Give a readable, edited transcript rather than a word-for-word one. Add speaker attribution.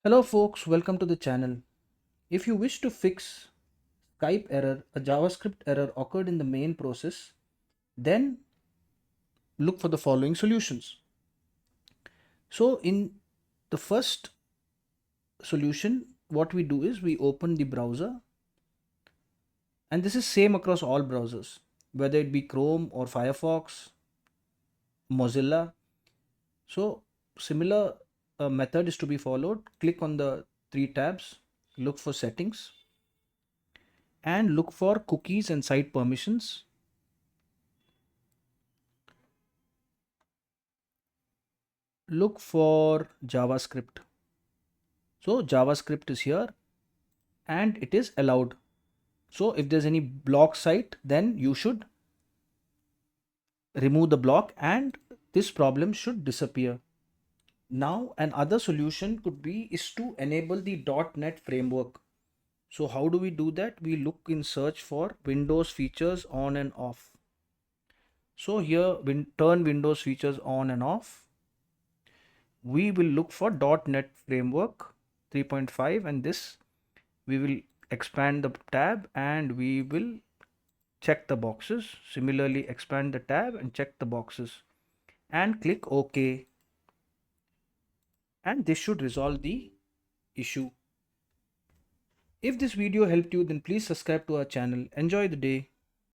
Speaker 1: Hello folks, welcome to the channel. If you wish to fix Skype error, a JavaScript error occurred in the main process, then look for the following solutions. So in the first solution, what we do is we open the browser, and this is same across all browsers, whether it be Chrome or Firefox, Mozilla. So similar method is to be followed. Click on the three tabs, look for settings, and look for cookies and site permissions. Look for JavaScript. So JavaScript is here and it is allowed. So if there's any block site, then you should remove the block and this problem should disappear. Now another solution could be is to enable the .NET framework. So how do we do that? We look in search for Windows features on and off. So here turn Windows features on and off. We will look for .NET framework 3.5 and this we will expand the tab and we will check the boxes. Similarly, expand the tab and check the boxes and click OK. And this should resolve the issue. If this video helped you, then please subscribe to our channel. Enjoy the day.